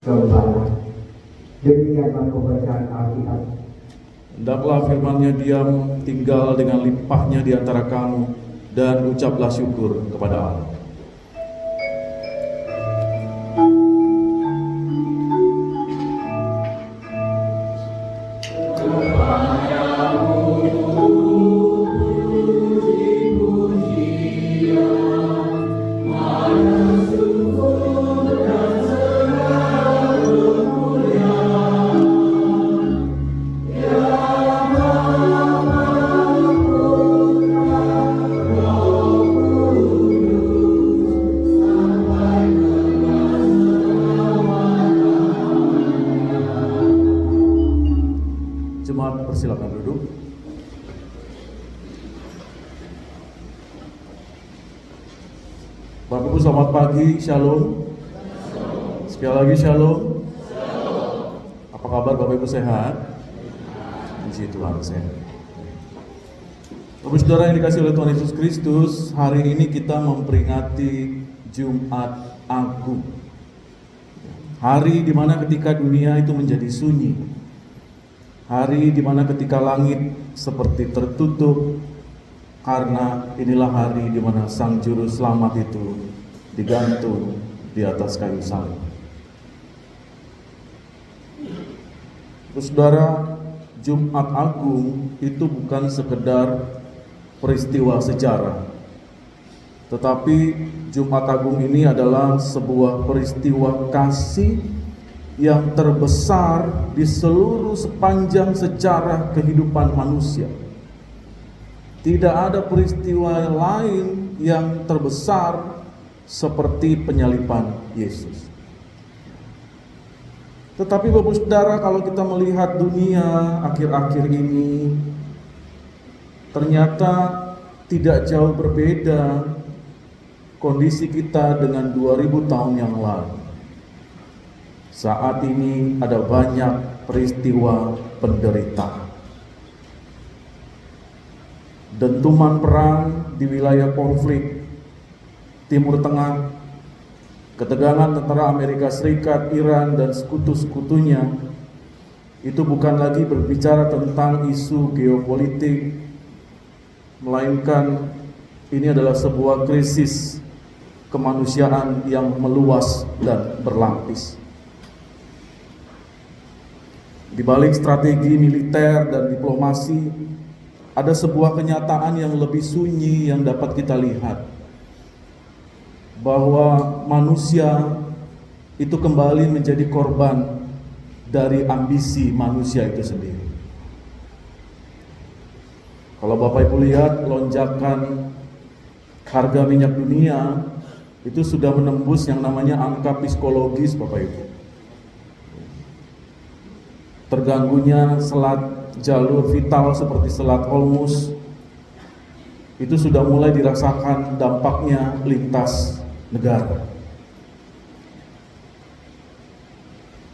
Kembali. Demikianlah pembacaan Alkitab. Hendaklah firman-Nya diam tinggal dengan limpahnya di antara kamu, dan ucaplah syukur kepada Allah. Jemaat, persilakan duduk. Bapak Ibu, selamat pagi, Shalom. Sekali lagi Shalom. Apa kabar Bapak Ibu, sehat? Puji Tuhan, sehat. Bapak Saudara yang dikasih oleh Tuhan Yesus Kristus, hari ini kita memperingati Jumat Agung. Hari di mana ketika dunia itu menjadi sunyi. Hari di mana ketika langit seperti tertutup, karena inilah hari di mana Sang Juru Selamat itu digantung di atas kayu salib. Saudara, Jumat Agung itu bukan sekedar peristiwa sejarah, tetapi Jumat Agung ini adalah sebuah peristiwa kasih yang terbesar di seluruh sepanjang sejarah kehidupan manusia. Tidak ada peristiwa lain yang terbesar seperti penyaliban Yesus. Tetapi Bapak Saudara, kalau kita melihat dunia akhir-akhir ini, ternyata tidak jauh berbeda kondisi kita dengan 2000 tahun yang lalu. Saat ini ada banyak peristiwa penderitaan. Dentuman perang di wilayah konflik Timur Tengah, ketegangan antara Amerika Serikat, Iran, dan sekutu-sekutunya, itu bukan lagi berbicara tentang isu geopolitik, melainkan ini adalah sebuah krisis kemanusiaan yang meluas dan berlapis. Di balik strategi militer dan diplomasi, ada sebuah kenyataan yang lebih sunyi yang dapat kita lihat, bahwa manusia itu kembali menjadi korban dari ambisi manusia itu sendiri. Kalau Bapak Ibu lihat lonjakan harga minyak dunia, itu sudah menembus yang namanya angka psikologis, Bapak Ibu. Terganggunya selat jalur vital seperti Selat Hormuz itu sudah mulai dirasakan dampaknya lintas negara.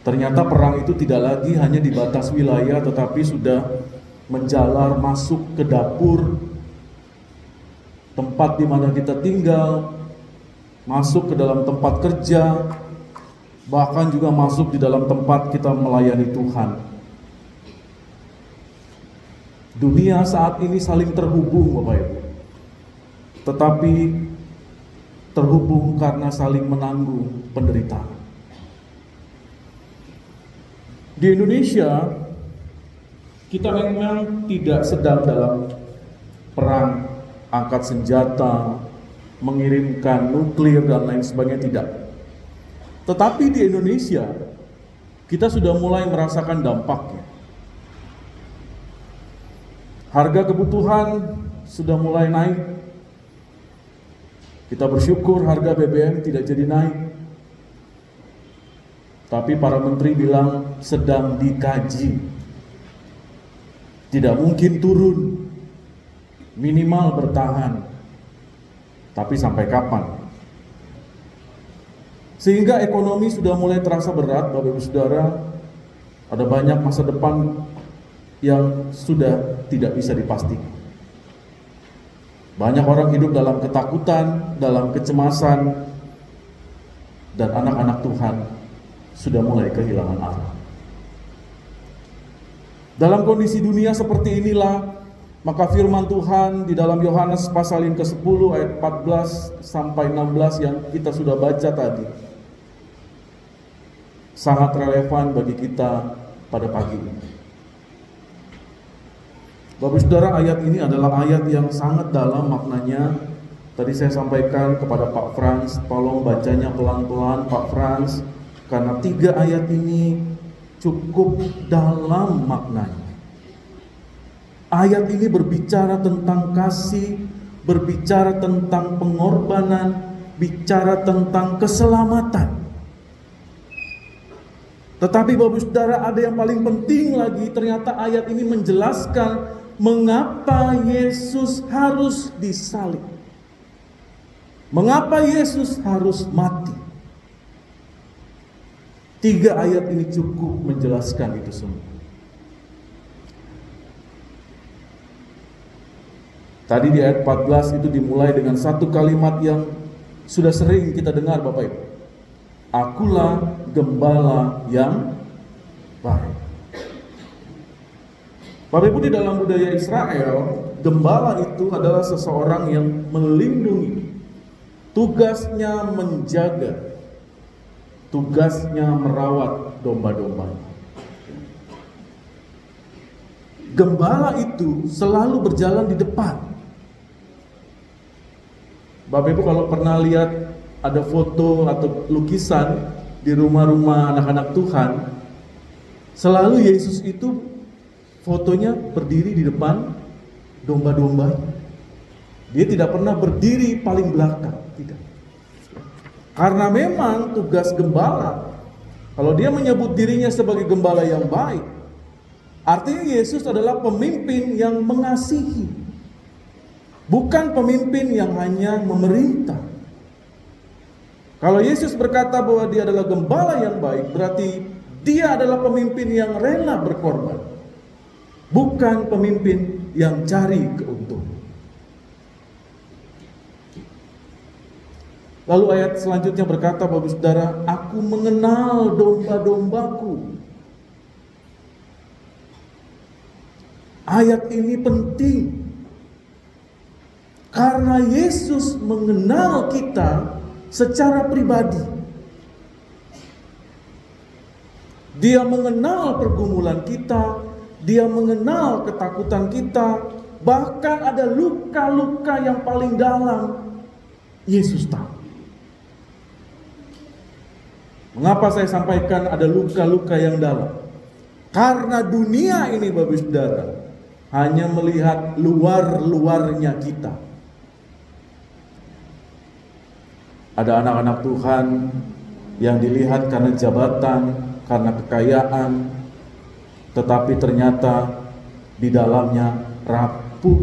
Ternyata perang itu tidak lagi hanya di batas wilayah, tetapi sudah menjalar masuk ke dapur, tempat di mana kita tinggal, masuk ke dalam tempat kerja, bahkan juga masuk di dalam tempat kita melayani Tuhan. Dunia saat ini saling terhubung, Bapak Ibu, tetapi terhubung karena saling menanggung penderitaan. Di Indonesia, kita memang tidak sedang dalam perang angkat senjata, mengirimkan nuklir dan lain sebagainya, tidak. Tetapi di Indonesia, kita sudah mulai merasakan dampaknya. Harga kebutuhan sudah mulai naik. Kita bersyukur harga BBM tidak jadi naik. Tapi para menteri bilang sedang dikaji. Tidak mungkin turun, minimal bertahan. Tapi sampai kapan? Sehingga ekonomi sudah mulai terasa berat, Bapak Ibu Saudara. Ada banyak masa depan yang sudah tidak bisa dipastikan. Banyak orang hidup dalam ketakutan, dalam kecemasan, dan anak-anak Tuhan sudah mulai kehilangan arah. Dalam kondisi dunia seperti inilah, maka firman Tuhan di dalam Yohanes pasal yang ke-10 ayat 14 sampai 16 yang kita sudah baca tadi sangat relevan bagi kita pada pagi ini. Bapak Saudara, ayat ini adalah ayat yang sangat dalam maknanya. Tadi saya sampaikan kepada Pak Frans, tolong bacanya pelan-pelan Pak Frans, karena 3 ayat ini cukup dalam maknanya. Ayat ini berbicara tentang kasih, berbicara tentang pengorbanan, bicara tentang keselamatan. Tetapi Bapak Saudara, ada yang paling penting lagi, ternyata ayat ini menjelaskan mengapa Yesus harus disalib. Mengapa Yesus harus mati? 3 ayat ini cukup menjelaskan itu semua. Tadi di ayat 14 itu dimulai dengan satu kalimat yang sudah sering kita dengar Bapak Ibu. Akulah gembala yang baik. Bapak Ibu, di dalam budaya Israel, gembala itu adalah seseorang yang melindungi. Tugasnya menjaga, tugasnya merawat domba-domba. Gembala itu selalu berjalan di depan. Bapak Ibu kalau pernah lihat ada foto atau lukisan di rumah-rumah anak-anak Tuhan, selalu Yesus itu fotonya berdiri di depan domba-domba. Dia tidak pernah berdiri paling belakang, tidak. Karena memang tugas gembala, kalau dia menyebut dirinya sebagai gembala yang baik, artinya Yesus adalah pemimpin yang mengasihi, bukan pemimpin yang hanya memerintah. Kalau Yesus berkata bahwa dia adalah gembala yang baik, berarti dia adalah pemimpin yang rela berkorban, bukan pemimpin yang cari keuntungan. Lalu ayat selanjutnya berkata, Bapak Saudara, aku mengenal domba-dombaku. Ayat ini penting karena Yesus mengenal kita secara pribadi. Dia mengenal pergumulan kita, dia mengenal ketakutan kita, bahkan ada luka-luka yang paling dalam, Yesus tahu. Mengapa saya sampaikan ada luka-luka yang dalam? Karena dunia ini Bapak Saudara hanya melihat luar-luarnya kita. Ada anak-anak Tuhan yang dilihat karena jabatan, karena kekayaan, tetapi ternyata di dalamnya rapuh.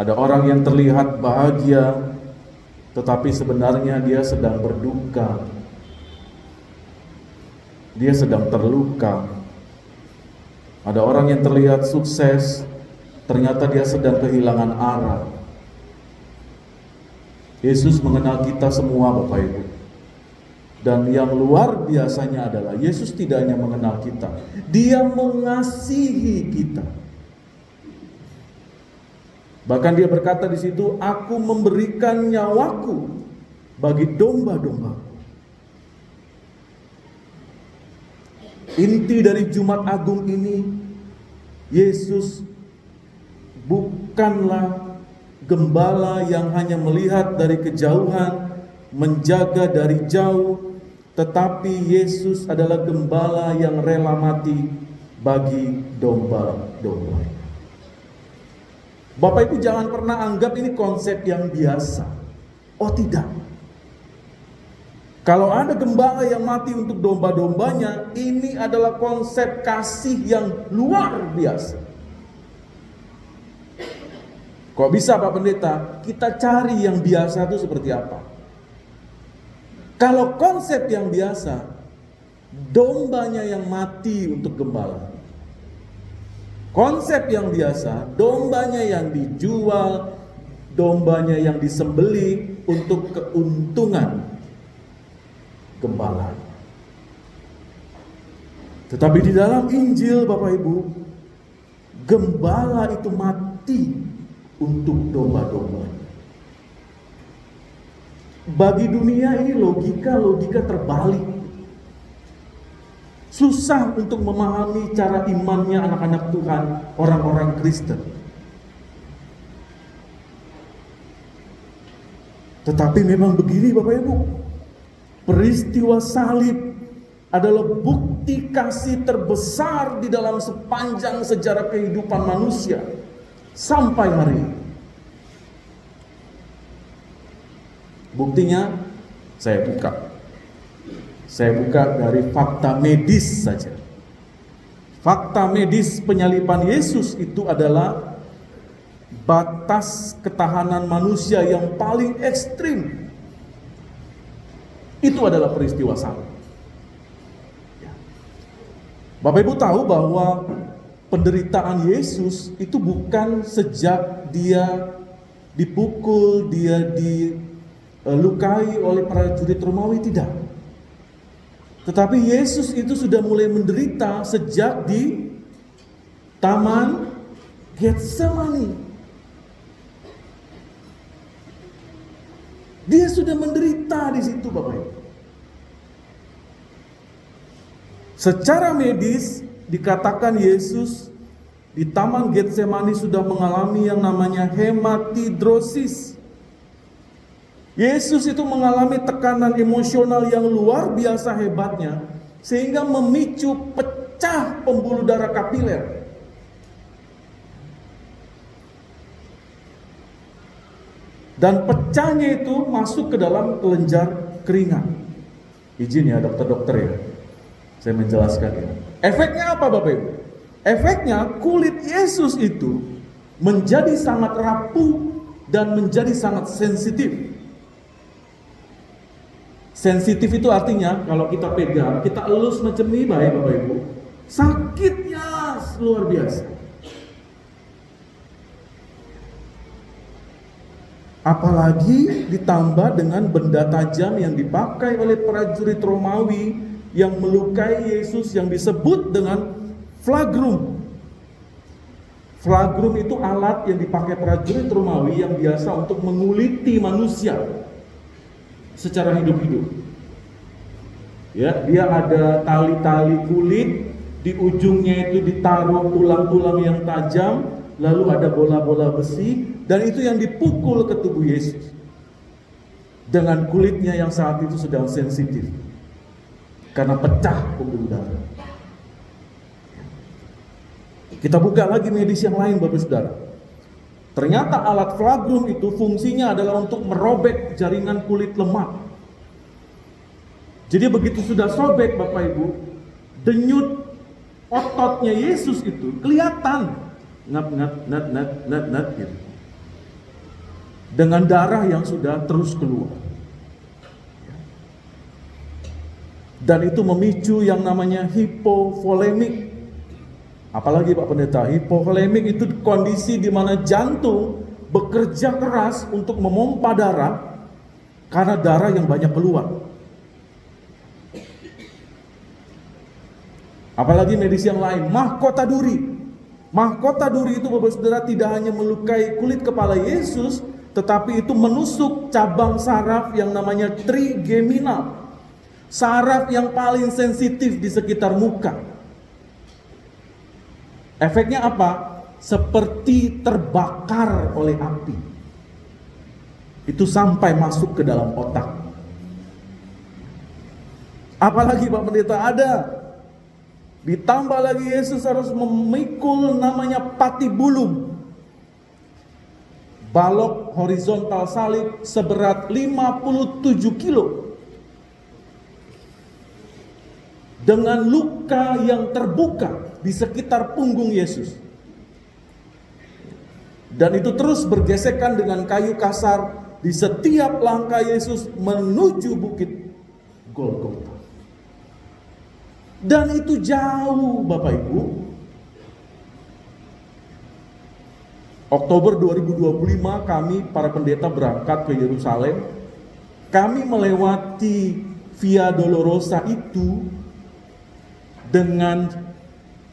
Ada orang yang terlihat bahagia, tetapi sebenarnya dia sedang berduka. Dia sedang terluka. Ada orang yang terlihat sukses, ternyata dia sedang kehilangan arah. Yesus mengenal kita semua Bapak Ibu. Dan yang luar biasanya adalah Yesus tidak hanya mengenal kita, Dia mengasihi kita. Bahkan Dia berkata di situ, aku memberikan nyawaku bagi domba-domba. Inti dari Jumat Agung ini, Yesus bukanlah gembala yang hanya melihat dari kejauhan, menjaga dari jauh, tetapi Yesus adalah gembala yang rela mati bagi domba-domba. Bapak Ibu jangan pernah anggap ini konsep yang biasa. Oh tidak. Kalau ada gembala yang mati untuk domba-dombanya, ini adalah konsep kasih yang luar biasa. Kok bisa Pak Pendeta? Kita cari yang biasa itu seperti apa? Kalau konsep yang biasa, dombanya yang mati untuk gembala. Konsep yang biasa, dombanya yang dijual, dombanya yang disembelih untuk keuntungan. gembala. Tetapi di dalam Injil Bapak Ibu, gembala itu mati untuk domba-domba. Bagi dunia ini logika terbalik. Susah untuk memahami cara imannya anak-anak Tuhan, orang-orang Kristen. Tetapi memang begini Bapak Ibu, peristiwa salib adalah bukti kasih terbesar di dalam sepanjang sejarah kehidupan manusia sampai hari ini. Buktinya saya buka dari fakta medis saja. Fakta medis penyaliban Yesus itu adalah batas ketahanan manusia yang paling ekstrim. Itu adalah peristiwa salib. Bapak Ibu tahu bahwa penderitaan Yesus itu bukan sejak dia dipukul, dia dilukai oleh prajurit Romawi, tidak. Tetapi Yesus itu sudah mulai menderita sejak di Taman Getsemani. Dia sudah menderita di situ Bapak Ibu. Secara medis dikatakan Yesus di Taman Getsemani sudah mengalami yang namanya hematidrosis. Yesus itu mengalami tekanan emosional yang luar biasa hebatnya, sehingga memicu pecah pembuluh darah kapiler. Dan pecahnya itu masuk ke dalam kelenjar keringat. Izin ya dokter-dokter ya, saya menjelaskan ya. Efeknya apa Bapak Ibu? Efeknya kulit Yesus itu menjadi sangat rapuh dan menjadi sangat sensitif. Sensitif itu artinya kalau kita pegang, kita elus macam ini baik Bapak Ibu, sakitnya luar biasa. Apalagi ditambah dengan benda tajam yang dipakai oleh prajurit Romawi yang melukai Yesus yang disebut dengan flagrum. Flagrum itu alat yang dipakai prajurit Romawi yang biasa untuk menguliti manusia secara hidup-hidup. Ya, dia ada tali-tali kulit, di ujungnya itu ditaruh tulang-tulang yang tajam, lalu ada bola-bola besi, dan itu yang dipukul ke tubuh Yesus dengan kulitnya yang saat itu sedang sensitif karena pecah pembuluh darah. Kita buka lagi medis yang lain Bapak Saudara. Ternyata alat flagrum itu fungsinya adalah untuk merobek jaringan kulit lemak. Jadi begitu sudah sobek Bapak Ibu, denyut ototnya Yesus itu kelihatan nat gitu. Dengan darah yang sudah terus keluar. Dan itu memicu yang namanya hipovolemik. Apalagi Pak Pendeta, hipovolemik itu kondisi di mana jantung bekerja keras untuk memompa darah karena darah yang banyak keluar. Apalagi medis yang lain, mahkota duri. Mahkota duri itu Bapak Saudara tidak hanya melukai kulit kepala Yesus, tetapi itu menusuk cabang saraf yang namanya trigeminal. Saraf yang paling sensitif di sekitar muka. Efeknya apa? Seperti terbakar oleh api. Itu sampai masuk ke dalam otak. Apalagi Pak Pendeta ada. Ditambah lagi Yesus harus memikul namanya patibulum. Balok horizontal salib seberat 57 kilo. Dengan luka yang terbuka di sekitar punggung Yesus. Dan itu terus bergesekan dengan kayu kasar di setiap langkah Yesus menuju bukit Golgota. Dan itu jauh Bapak Ibu. Oktober 2025 kami para pendeta berangkat ke Yerusalem. Kami melewati Via Dolorosa itu dengan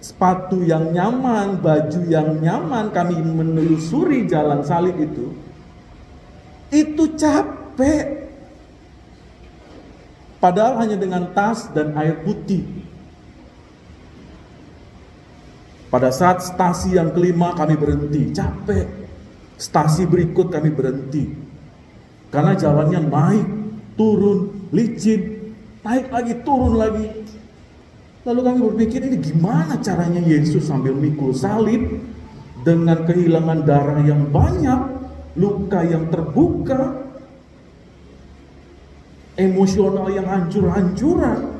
sepatu yang nyaman, baju yang nyaman, kami menelusuri jalan salib itu capek. Padahal hanya dengan tas dan air putih. Pada saat stasi yang kelima kami berhenti, capek. Stasi berikut kami berhenti. Karena jalannya naik, turun, licin, naik lagi, turun lagi. Lalu kami berpikir, ini gimana caranya Yesus sambil mikul salib dengan kehilangan darah yang banyak, luka yang terbuka, emosional yang hancur-hancuran.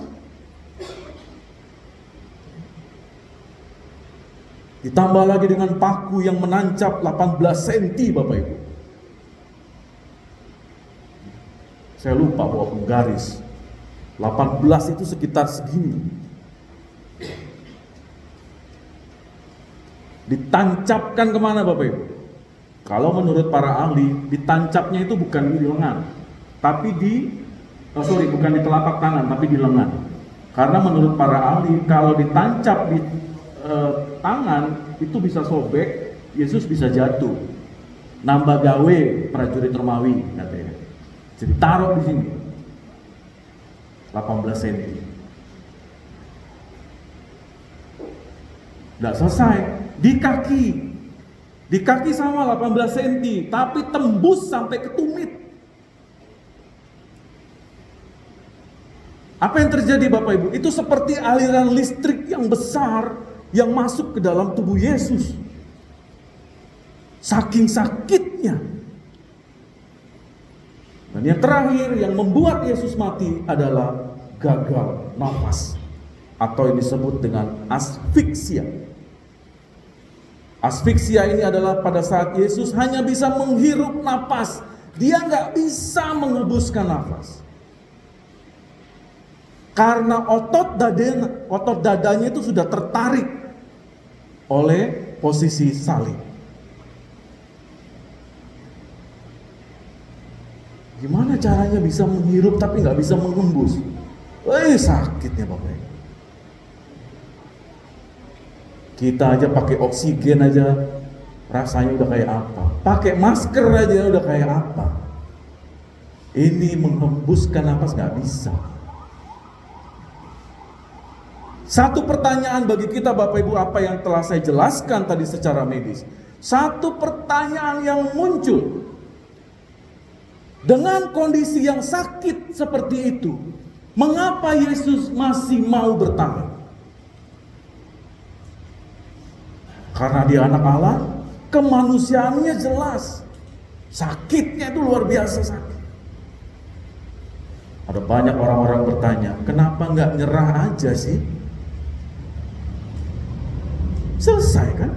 Ditambah lagi dengan paku yang menancap 18 cm, Bapak Ibu. Saya lupa bawa penggaris. 18 itu sekitar segini. Ditancapkan kemana, Bapak Ibu? Kalau menurut para ahli, ditancapnya itu bukan di lengan, tapi bukan di telapak tangan, tapi di lengan. Karena menurut para ahli, kalau ditancap di tangan, itu bisa sobek, Yesus bisa jatuh. Nambah gawe prajurit Romawi, katanya. Jadi taruh di sini, 18 cm. Nggak selesai, di kaki sama 18 cm, tapi tembus sampai ke tumit. Apa yang terjadi, Bapak Ibu? Itu seperti aliran listrik yang besar yang masuk ke dalam tubuh Yesus. Saking sakitnya. Dan yang terakhir yang membuat Yesus mati adalah gagal nafas, atau yang disebut dengan asfiksia. Asfiksia ini adalah pada saat Yesus hanya bisa menghirup nafas, dia nggak bisa menghembuskan nafas. Karena otot dadanya itu sudah tertarik oleh posisi salib. Gimana caranya bisa menghirup tapi nggak bisa menghembus? Sakitnya, Bapak Ibu. Kita aja pakai oksigen aja rasanya udah kayak apa? Pakai masker aja udah kayak apa? Ini menghembuskan nafas nggak bisa. Satu pertanyaan bagi kita, Bapak Ibu, apa yang telah saya jelaskan tadi secara medis. Satu pertanyaan yang muncul. Dengan kondisi yang sakit seperti itu, mengapa Yesus masih mau bertahan? Karena dia anak Allah, kemanusiaannya jelas. Sakitnya itu luar biasa sakit. Ada banyak orang-orang bertanya, kenapa nggak nyerah aja sih? Selesai kan?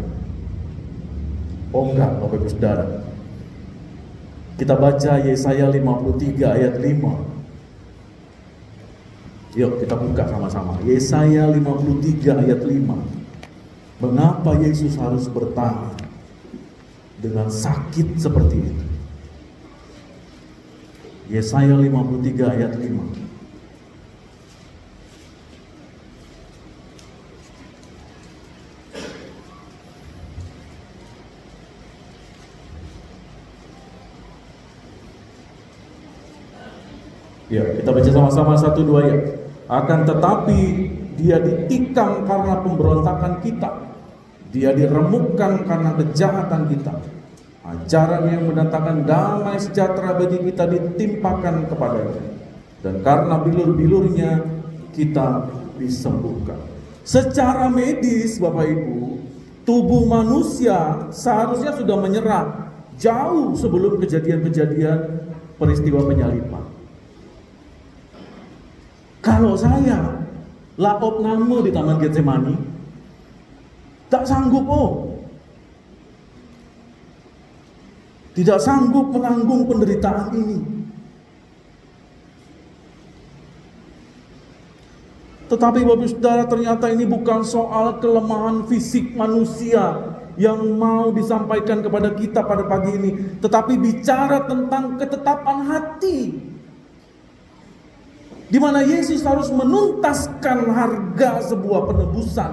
Oh enggak, Bapak Ibu Saudara. Kita baca Yesaya 53 ayat 5. Yuk kita buka sama-sama. Yesaya 53 ayat 5. Mengapa Yesus harus bertahan dengan sakit seperti itu? Yesaya 53 ayat 5. Ya, kita baca sama-sama 1-2 ayat. Akan tetapi dia ditikam karena pemberontakan kita, dia diremukkan karena kejahatan kita. Ajaran yang mendatangkan damai sejahtera bagi kita ditimpakan kepadanya, dan karena bilur-bilurnya kita disembuhkan. Secara medis, Bapak Ibu, tubuh manusia seharusnya sudah menyerah jauh sebelum kejadian-kejadian peristiwa penyaliban. Kalau saya laop nama di Taman Getsemani, tak sanggup tidak sanggup menanggung penderitaan ini. Tetapi Bapak Saudara, ternyata ini bukan soal kelemahan fisik manusia yang mau disampaikan kepada kita pada pagi ini, tetapi bicara tentang ketetapan hati. di mana Yesus harus menuntaskan harga sebuah penebusan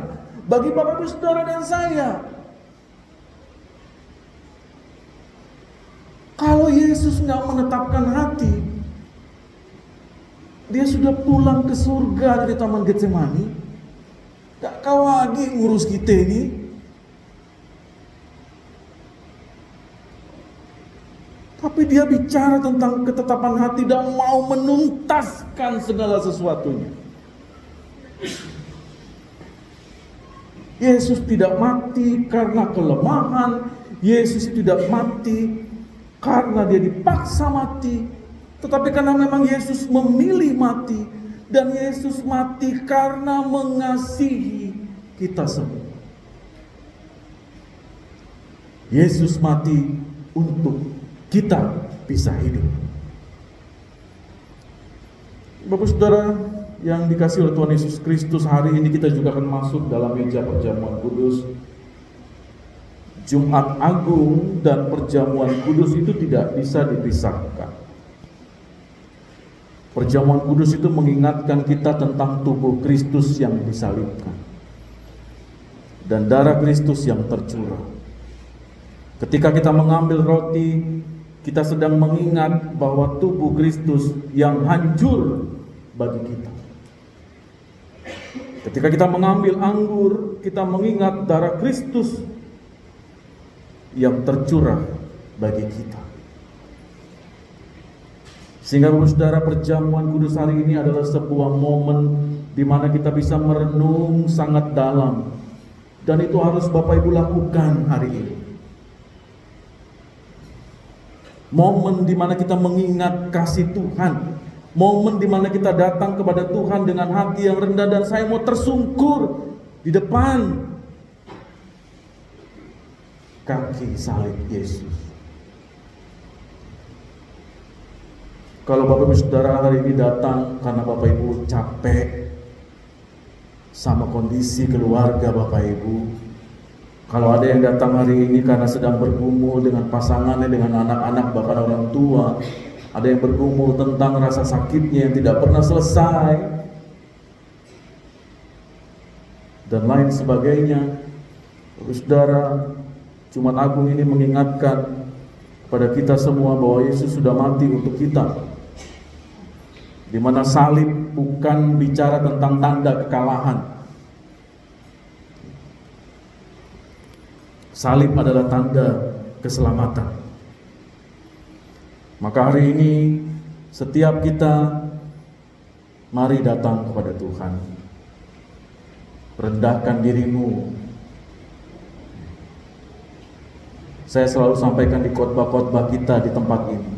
bagi Bapak Ibu Saudara dan saya. Kalau Yesus nggak menetapkan hati, dia sudah pulang ke surga dari Taman Getsemani. Gak kau lagi ngurus kita ini. Tapi dia bicara tentang ketetapan hati dan mau menuntaskan segala sesuatunya. Yesus tidak mati karena kelemahan. Yesus tidak mati karena dia dipaksa mati, tetapi karena memang Yesus memilih mati, dan Yesus mati karena mengasihi kita semua. Yesus mati untuk kita bisa hidup. Bapak Saudara yang dikasihi oleh Tuhan Yesus Kristus, hari ini kita juga akan masuk dalam meja perjamuan kudus. Jumat Agung dan perjamuan kudus itu tidak bisa dipisahkan. Perjamuan kudus itu mengingatkan kita tentang tubuh Kristus yang disalibkan dan darah Kristus yang tercurah. Ketika kita mengambil roti, kita sedang mengingat bahwa tubuh Kristus yang hancur bagi kita. Ketika kita mengambil anggur, kita mengingat darah Kristus yang tercurah bagi kita. Sehingga Bapak Saudara, perjamuan kudus hari ini adalah sebuah momen di mana kita bisa merenung sangat dalam, dan itu harus Bapak Ibu lakukan hari ini. Momen di mana kita mengingat kasih Tuhan, momen di mana kita datang kepada Tuhan dengan hati yang rendah, dan saya mau tersungkur di depan kaki salib Yesus. Kalau Bapak Ibu Saudara hari ini datang karena Bapak Ibu capek sama kondisi keluarga Bapak Ibu, kalau ada yang datang hari ini karena sedang bergumul dengan pasangannya, dengan anak-anak, bahkan orang tua, ada yang bergumul tentang rasa sakitnya yang tidak pernah selesai, dan lain sebagainya. Bapak Saudara, Jumat Agung ini mengingatkan kepada kita semua bahwa Yesus sudah mati untuk kita, di mana salib bukan bicara tentang tanda kekalahan. Salib adalah tanda keselamatan. Maka hari ini setiap kita mari datang kepada Tuhan. Rendahkan dirimu. Saya selalu sampaikan di khotbah-khotbah kita di tempat ini,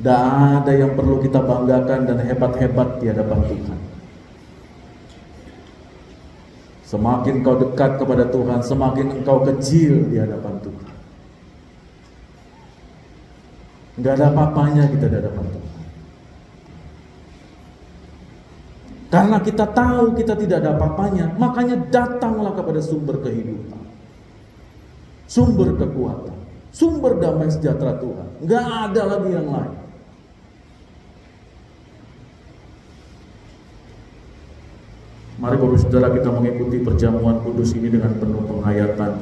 tidak ada yang perlu kita banggakan dan hebat-hebat di hadapan Tuhan. Semakin kau dekat kepada Tuhan, semakin engkau kecil di hadapan Tuhan. Tidak ada apa-apanya kita di hadapan Tuhan. Karena kita tahu kita tidak ada apa-apanya, makanya datanglah kepada sumber kehidupan, sumber kekuatan, sumber damai sejahtera Tuhan. Nggak ada lagi yang lain. Mari Bapak Saudara, kita mengikuti perjamuan kudus ini dengan penuh penghayatan,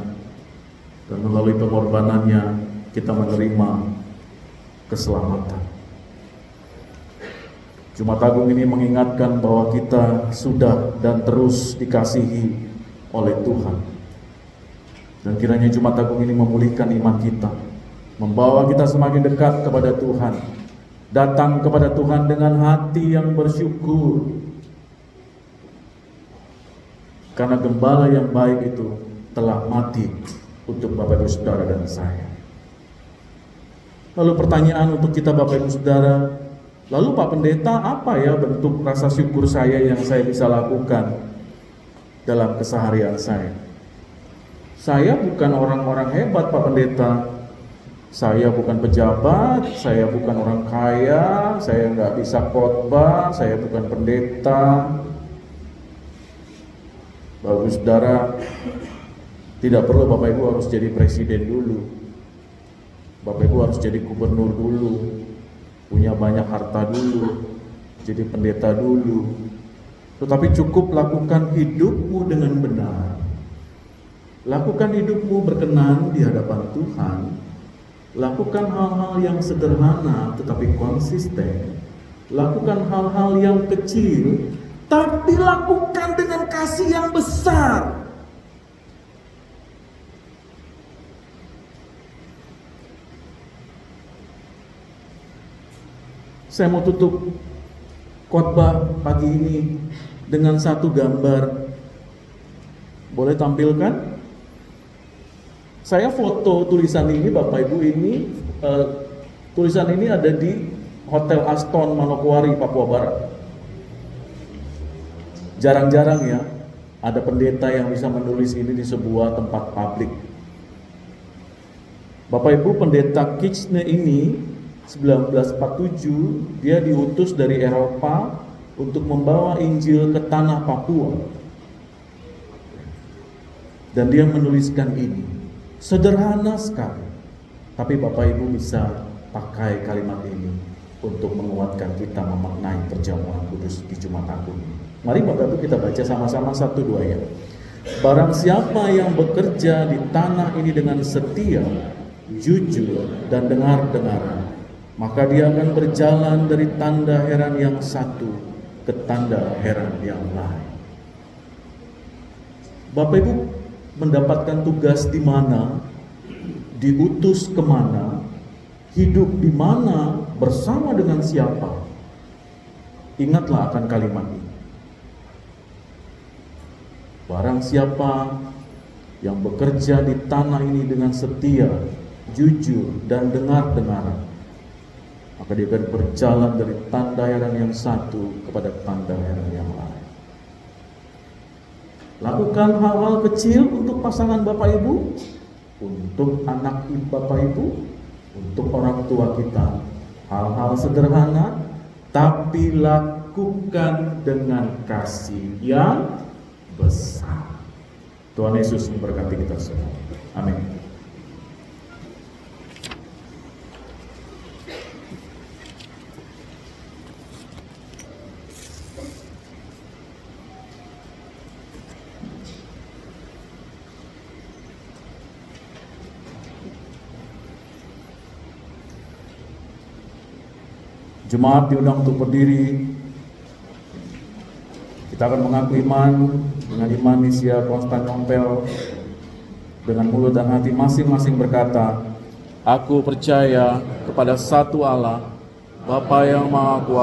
dan melalui pengorbanannya kita menerima keselamatan. Jumat Agung ini mengingatkan bahwa kita sudah dan terus dikasihi oleh Tuhan. Dan kiranya Jumat Agung ini memulihkan iman kita, membawa kita semakin dekat kepada Tuhan, datang kepada Tuhan dengan hati yang bersyukur, karena gembala yang baik itu telah mati untuk Bapak Ibu Saudara dan saya. Lalu pertanyaan untuk kita Bapak Ibu Saudara, lalu Pak Pendeta, apa ya bentuk rasa syukur saya yang saya bisa lakukan dalam keseharian saya? Saya bukan orang-orang hebat Pak Pendeta, saya bukan pejabat, saya bukan orang kaya, saya nggak bisa khotbah, saya bukan pendeta. Bapak Saudara, tidak perlu Bapak Ibu harus jadi presiden dulu, Bapak Ibu harus jadi gubernur dulu, punya banyak harta dulu, jadi pendeta dulu, tetapi cukup lakukan hidupmu dengan benar. Lakukan hidupmu berkenan di hadapan Tuhan. Lakukan hal-hal yang sederhana tetapi konsisten. Lakukan hal-hal yang kecil, tapi lakukan dengan kasih yang besar. Saya mau tutup khotbah pagi ini dengan satu gambar. Boleh tampilkan? Saya foto tulisan ini, Bapak Ibu, ini tulisan ini ada di Hotel Aston Manokwari, Papua Barat. Jarang-jarang ya ada pendeta yang bisa menulis ini di sebuah tempat publik. Bapak Ibu, pendeta Kitchener ini 1947 dia diutus dari Eropa untuk membawa Injil ke tanah Papua. Dan dia menuliskan ini. Sederhana sekali, tapi Bapak Ibu bisa pakai kalimat ini untuk menguatkan kita memaknai perjamuan kudus di Jumat Agung. Mari Bapak Ibu kita baca sama-sama 1-2 ya. Barang siapa yang bekerja di tanah ini dengan setia, jujur dan dengar-dengaran, maka dia akan berjalan dari tanda heran yang satu ke tanda heran yang lain. Bapak Ibu mendapatkan tugas di mana, diutus kemana, hidup di mana, bersama dengan siapa. Ingatlah akan kalimat ini. Barang siapa yang bekerja di tanah ini dengan setia, jujur dan dengar-dengaran, maka dia akan berjalan dari tanda heran yang satu kepada tanda heran yang lain. Lakukan hal-hal kecil untuk pasangan Bapak Ibu, untuk anak Bapak Ibu, untuk orang tua kita. Hal-hal sederhana, tapi lakukan dengan kasih yang besar. Tuhan Yesus memberkati kita semua. Amin. Jemaat diundang untuk berdiri. Kita akan mengaku iman dengan iman Nisia Konstantinopel, dengan mulut dan hati masing-masing berkata, aku percaya kepada satu Allah, Bapa yang Maha Kuasa,